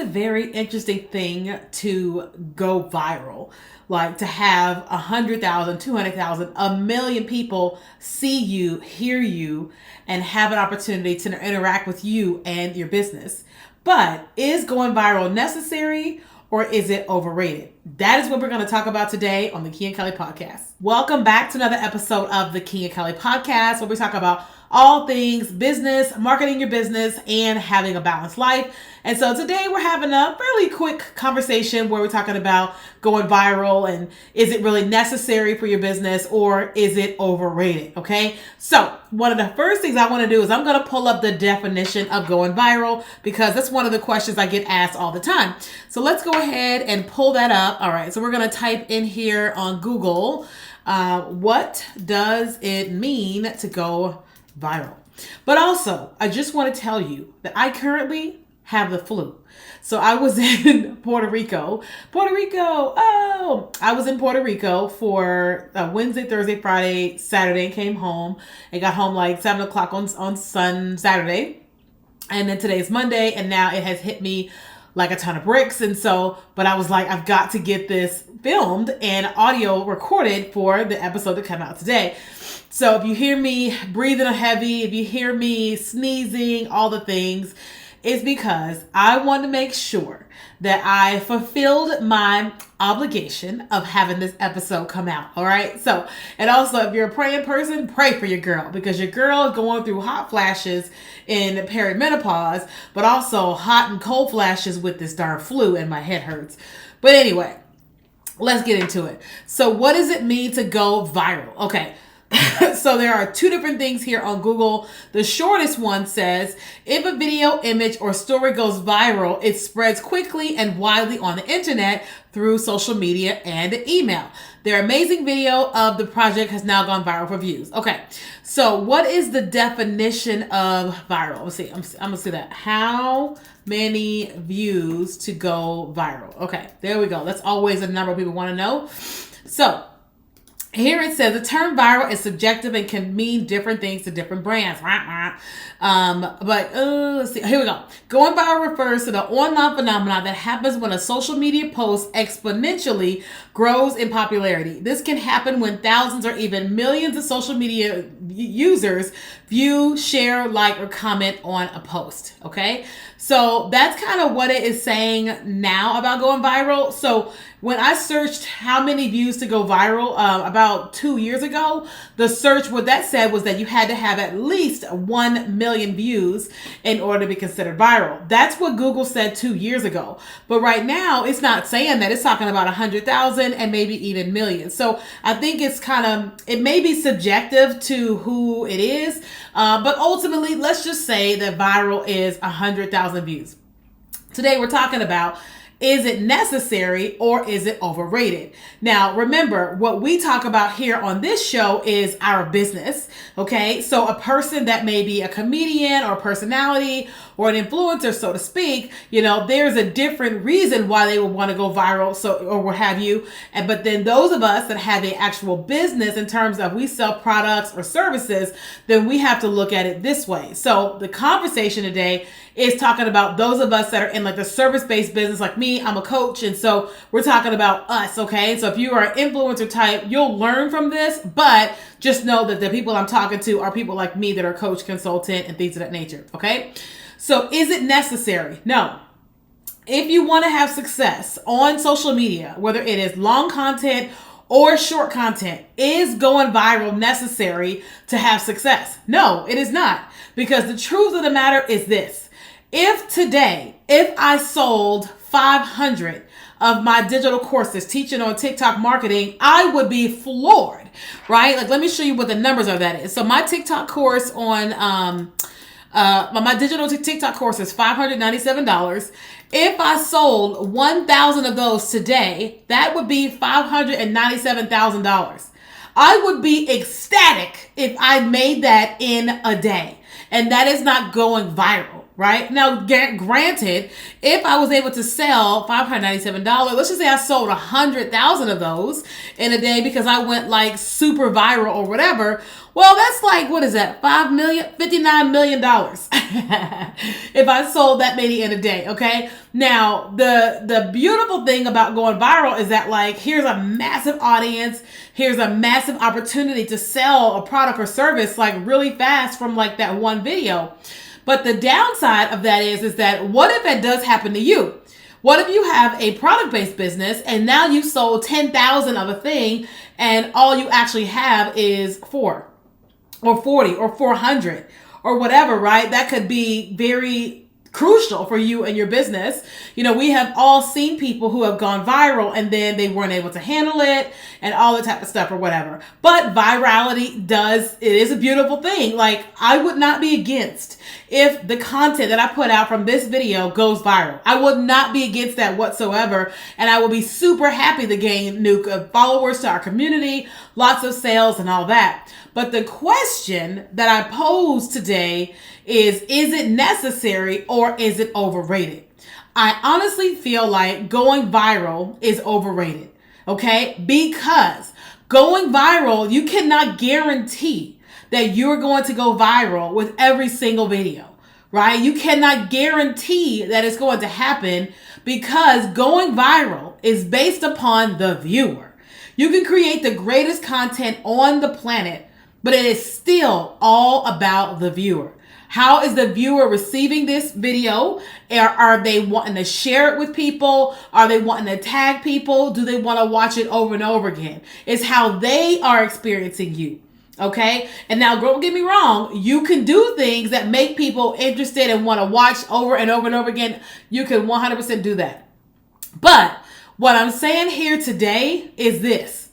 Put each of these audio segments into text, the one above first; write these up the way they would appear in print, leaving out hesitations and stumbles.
a very interesting thing to go viral. Like to have 100,000, 200,000, a million people see you, hear you, and have an opportunity to interact with you and your business. But is going viral necessary or is it overrated? That is what we're going to talk about today on the Keenya Kelly Podcast. Welcome back to another episode of the Keenya Kelly Podcast, where we talk about all things business, marketing your business, and having a balanced life. And so today we're having a fairly quick conversation where we're talking about going viral and is it really necessary for your business or is it overrated? Okay. So one of the first things I want to do is I'm going to pull up the definition of going viral because that's one of the questions I get asked all the time. So let's go ahead and pull that up. All right. So we're going to type in here on Google, what does it mean to go viral? But also, I just want to tell you that I currently have the flu. So I was in Puerto Rico. I was in Puerto Rico for Wednesday, Thursday, Friday, Saturday, and came home and got home like 7 o'clock on Saturday. And then today's Monday, and now it has hit me like a ton of bricks. And so, but I was like, I've got to get this filmed and audio recorded for the episode to come out today. So if you hear me breathing heavy, if you hear me sneezing, all the things, it's because I want to make sure that I fulfilled my obligation of having this episode come out. All right. So, and also if you're a praying person, pray for your girl because your girl is going through hot flashes in perimenopause, but also hot and cold flashes with this darn flu and my head hurts. But anyway, let's get into it. So what does it mean to go viral? Okay. So there are two different things here on Google. The shortest one says, if a video, image, or story goes viral, it spreads quickly and widely on the internet through social media and email. Their amazing video of the project has now gone viral for views. Okay, so what is the definition of viral? Let's see. I'm gonna see that. How many views to go viral? Okay, there we go. That's always a number people want to know. So here it says the term viral is subjective and can mean different things to different brands. Let's see. Here we go. Going viral refers to the online phenomenon that happens when a social media post exponentially grows in popularity. This can happen when thousands or even millions of social media users view, share, like, or comment on a post. Okay. So that's kind of what it is saying now about going viral. So when I searched how many views to go viral about 2 years ago, the search, what that said was that you had to have at least 1 million views in order to be considered viral. That's what Google said 2 years ago. But right now, it's not saying that. It's talking about 100,000 and maybe even millions. So I think it's it may be subjective to who it is. But ultimately, let's just say that viral is 100,000 views. Today, we're talking about, is it necessary or is it overrated? Now, remember, what we talk about here on this show is our business, okay? So a person that may be a comedian or a personality or an influencer, so to speak, there's a different reason why they would want to go viral, or what have you. But then those of us that have an actual business in terms of we sell products or services, then we have to look at it this way. So the conversation today is talking about those of us that are in like the service-based business like me. I'm a coach. And so we're talking about us. Okay. So if you are an influencer type, you'll learn from this, but just know that the people I'm talking to are people like me that are coach, consultant, and things of that nature. Okay. So is it necessary? No. If you want to have success on social media, whether it is long content or short content, is going viral necessary to have success? No, it is not. Because the truth of the matter is this. If I sold 500 of my digital courses teaching on TikTok marketing, I would be floored, right? Like, let me show you what the numbers of that is. So my TikTok course on, my digital TikTok course is $597. If I sold 1,000 of those today, that would be $597,000. I would be ecstatic if I made that in a day. And that is not going viral. right? Now, granted, if I was able to sell $597, let's just say I sold 100,000 of those in a day because I went like super viral or whatever. Well, that's like, what is that? $59 million. If I sold that many in a day, okay? Now, the beautiful thing about going viral is that, like, here's a massive audience. Here's a massive opportunity to sell a product or service like really fast from like that one video. But the downside of that is that what if it does happen to you? What if you have a product-based business and now you sold 10,000 of a thing and all you actually have is 4 or 40 or 400 or whatever, right? That could be very crucial for you and your business. You know, we have all seen people who have gone viral and then they weren't able to handle it and all the type of stuff or whatever. But virality it is a beautiful thing. Like, I would not be against if the content that I put out from this video goes viral. I would not be against that whatsoever. And I will be super happy to gain new followers to our community, lots of sales and all that. But the question that I pose today is it necessary or is it overrated? I honestly feel like going viral is overrated, okay? Because going viral, you cannot guarantee that you're going to go viral with every single video, right? You cannot guarantee that it's going to happen because going viral is based upon the viewer. You can create the greatest content on the planet, but it is still all about the viewer. How is the viewer receiving this video? Are they wanting to share it with people? Are they wanting to tag people? Do they want to watch it over and over again? It's how they are experiencing you. Okay? And now, don't get me wrong. You can do things that make people interested and want to watch over and over and over again. You can 100% do that. But what I'm saying here today is this.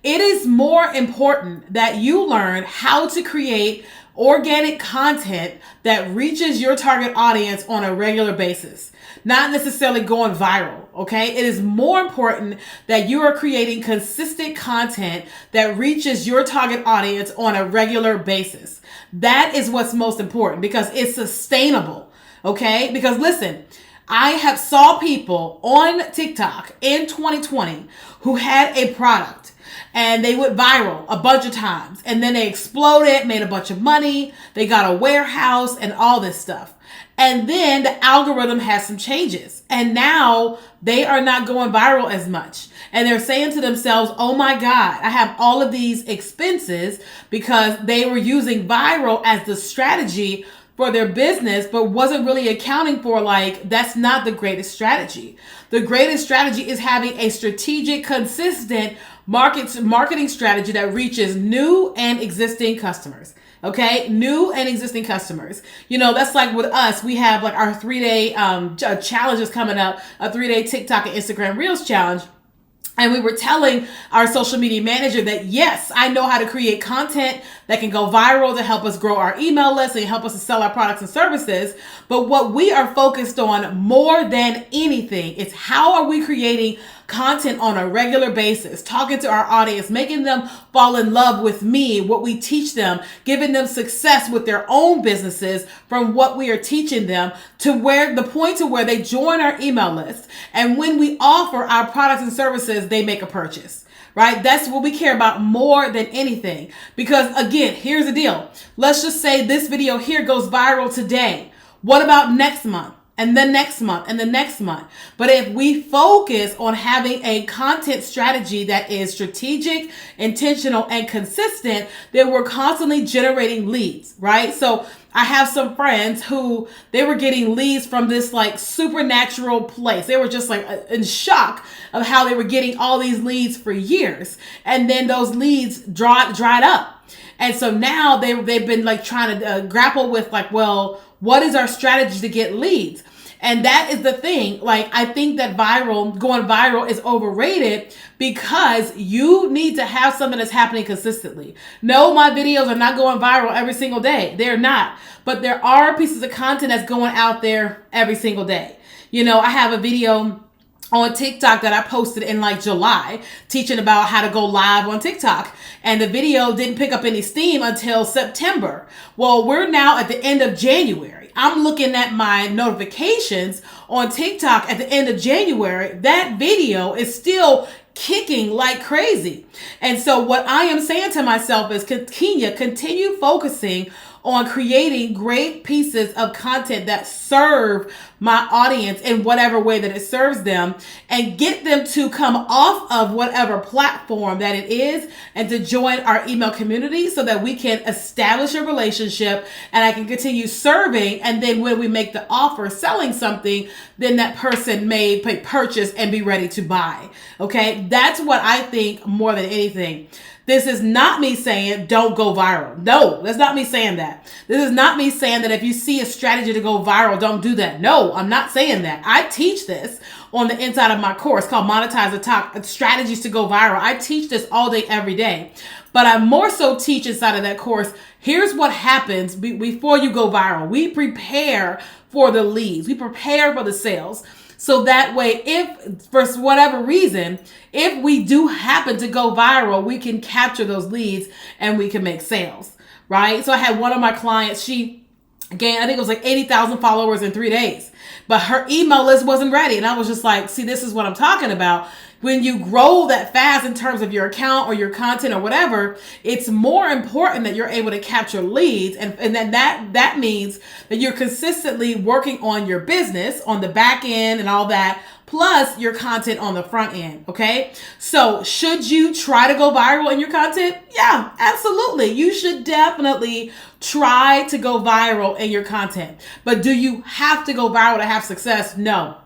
It is more important that you learn how to create organic content that reaches your target audience on a regular basis, not necessarily going viral, okay? It is more important that you are creating consistent content that reaches your target audience on a regular basis. That is what's most important because it's sustainable, okay? Because listen, I have saw people on TikTok in 2020 who had a product and they went viral a bunch of times and then they exploded, made a bunch of money. They got a warehouse and all this stuff. And then the algorithm has some changes and now they are not going viral as much. And they're saying to themselves, oh my God, I have all of these expenses because they were using viral as the strategy for their business, but wasn't really accounting for, like, that's not the greatest strategy. The greatest strategy is having a strategic, consistent marketing strategy that reaches new and existing customers. Okay, new and existing customers. You know, that's like with us, we have like our 3-day challenges coming up, a 3-day TikTok and Instagram Reels challenge. And we were telling our social media manager that, yes, I know how to create content that can go viral to help us grow our email list and help us to sell our products and services. But what we are focused on more than anything is how are we creating content on a regular basis, talking to our audience, making them fall in love with me, what we teach them, giving them success with their own businesses from what we are teaching them to where the point to where they join our email list. And when we offer our products and services, they make a purchase. Right? That's what we care about more than anything. Because again, here's the deal. Let's just say this video here goes viral today. What about next month? And the next month and the next month. But if we focus on having a content strategy that is strategic, intentional, and consistent, then we're constantly generating leads, right? So I have some friends who they were getting leads from this like supernatural place. They were just like in shock of how they were getting all these leads for years. And then those leads dried up. And so now they've been like trying to grapple with like, well, what is our strategy to get leads? And that is the thing. Like, I think that going viral is overrated because you need to have something that's happening consistently. No, my videos are not going viral every single day. They're not. But there are pieces of content that's going out there every single day. You know, I have a video on TikTok that I posted in like July teaching about how to go live on TikTok. And the video didn't pick up any steam until September. Well, we're now at the end of January. I'm looking at my notifications on TikTok at the end of January, that video is still kicking like crazy. And so what I am saying to myself is, Keenya, continue focusing on creating great pieces of content that serve my audience in whatever way that it serves them, and get them to come off of whatever platform that it is and to join our email community so that we can establish a relationship and I can continue serving. And then when we make the offer selling something, then that person may purchase and be ready to buy. Okay. That's what I think more than anything. This is not me saying don't go viral. No, that's not me saying that. This is not me saying that if you see a strategy to go viral, don't do that. No, I'm not saying that. I teach this on the inside of my course called Monetize the Talk, Strategies to Go Viral. I teach this all day, every day. But I more so teach inside of that course, here's what happens before you go viral. We prepare for the leads. We prepare for the sales. So that way, if for whatever reason, if we do happen to go viral, we can capture those leads and we can make sales, right? So I had one of my clients, she gained, I think it was like 80,000 followers in 3 days, but her email list wasn't ready. And I was just like, see, this is what I'm talking about. When you grow that fast in terms of your account or your content or whatever, it's more important that you're able to capture leads. And then that means that you're consistently working on your business on the back end and all that, plus your content on the front end. Okay. So should you try to go viral in your content? Yeah, absolutely. You should definitely try to go viral in your content. But do you have to go viral to have success? No.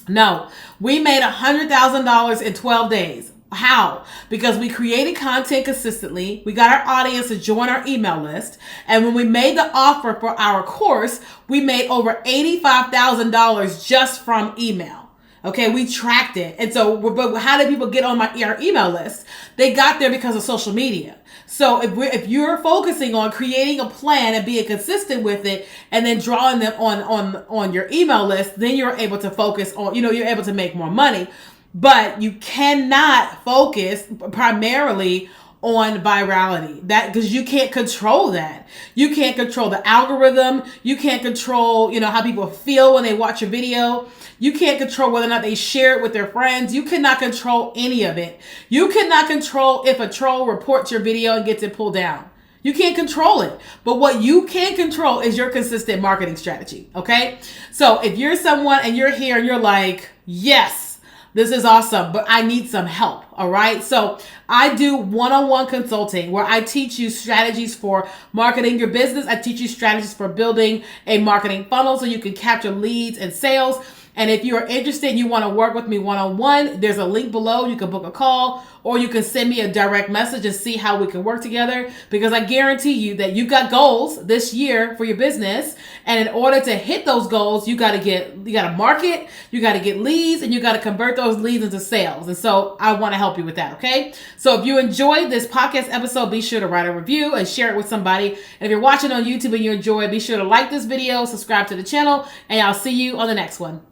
No, we made $100,000 in 12 days. How? Because we created content consistently. We got our audience to join our email list. And when we made the offer for our course, we made over $85,000 just from email. Okay, we tracked it. And so, but how did people get on our email list? They got there because of social media. So if you're focusing on creating a plan and being consistent with it, and then drawing them on your email list, then you're able to focus on, you're able to make more money. But you cannot focus primarily on virality, that because you can't control that. You can't control the algorithm. You can't control, how people feel when they watch a video. You can't control whether or not they share it with their friends. You cannot control any of it. You cannot control if a troll reports your video and gets it pulled down. You can't control it. But what you can control is your consistent marketing strategy. Okay. So if you're someone and you're here and you're like, yes, this is awesome, but I need some help. All right. So I do one-on-one consulting where I teach you strategies for marketing your business. I teach you strategies for building a marketing funnel so you can capture leads and sales. And if you are interested and you want to work with me one-on-one, there's a link below. You can book a call or you can send me a direct message and see how we can work together, because I guarantee you that you got goals this year for your business. And in order to hit those goals, you got to market, you got to get leads, and you got to convert those leads into sales. And so I want to help you with that. Okay. So if you enjoyed this podcast episode, be sure to write a review and share it with somebody. And if you're watching on YouTube and you enjoy it, be sure to like this video, subscribe to the channel, and I'll see you on the next one.